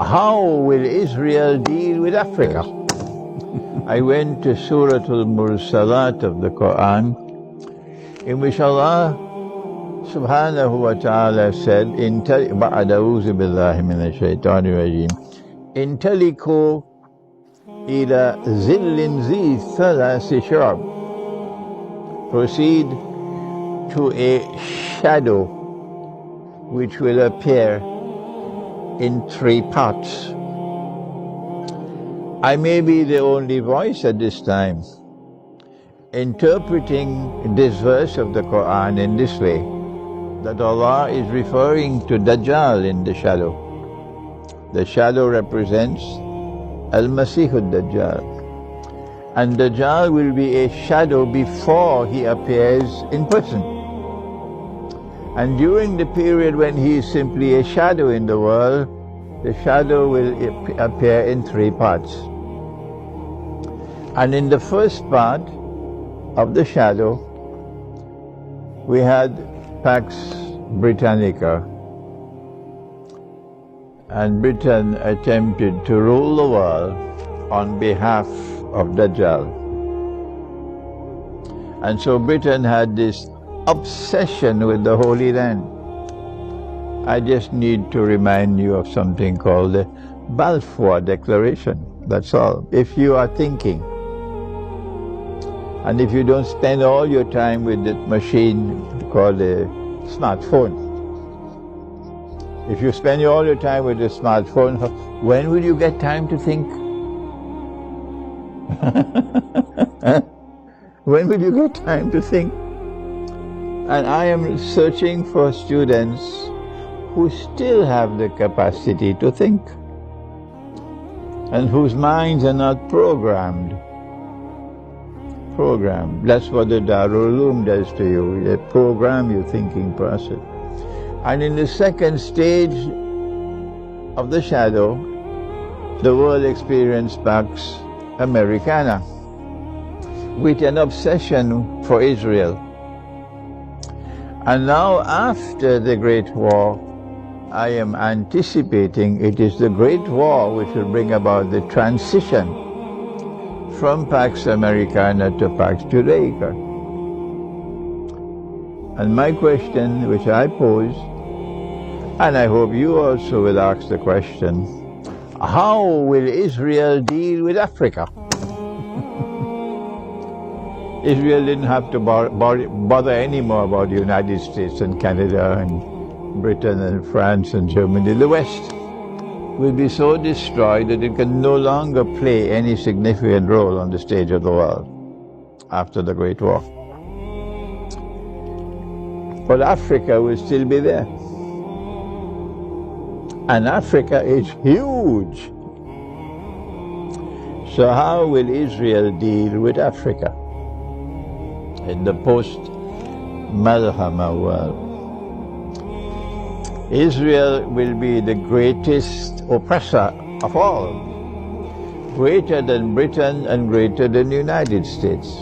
How will Israel deal with Africa? I went to Surah Al-Mursalat of the Quran, in which Allah subhanahu wa ta'ala said, A'udhu billahi minash shaitanir rajim, Intaliku ila zillin zi thalasi shurab. Proceed to a shadow which will appear in 3 parts. I may be the only voice at this time interpreting this verse of the Quran in this way, that Allah is referring to Dajjal in the shadow. The shadow represents Al-Masih al-Dajjal. And Dajjal will be a shadow before he appears in person. And during the period when he is simply a shadow in the world, the shadow will appear in 3 parts. And in the first part of the shadow, we had Pax Britannica. And Britain attempted to rule the world on behalf of Dajjal. And so Britain had this obsession with the Holy Land. I just need to remind you of something called the Balfour Declaration. That's all. If you are thinking, and if you don't spend all your time with that machine called a smartphone, if you spend all your time with the smartphone, when will you get time to think? When will you get time to think? And I am searching for students who still have the capacity to think and whose minds are not programmed. That's what the Darul Uloom does to you. They program your thinking process. And in the second stage of the shadow, the world experienced Pax Americana, with an obsession for Israel. And now, after the Great War, I am anticipating it is the Great War which will bring about the transition from Pax Americana to Pax Judaica. And my question, which I pose, and I hope you also will ask the question, how will Israel deal with Africa? Israel didn't have to bother anymore about the United States and Canada and Britain and France and Germany. The West will be so destroyed that it can no longer play any significant role on the stage of the world after the Great War. But Africa will still be there. And Africa is huge. So how will Israel deal with Africa in the post-Malhama world? Israel will be the greatest oppressor of all, greater than Britain and greater than the United States.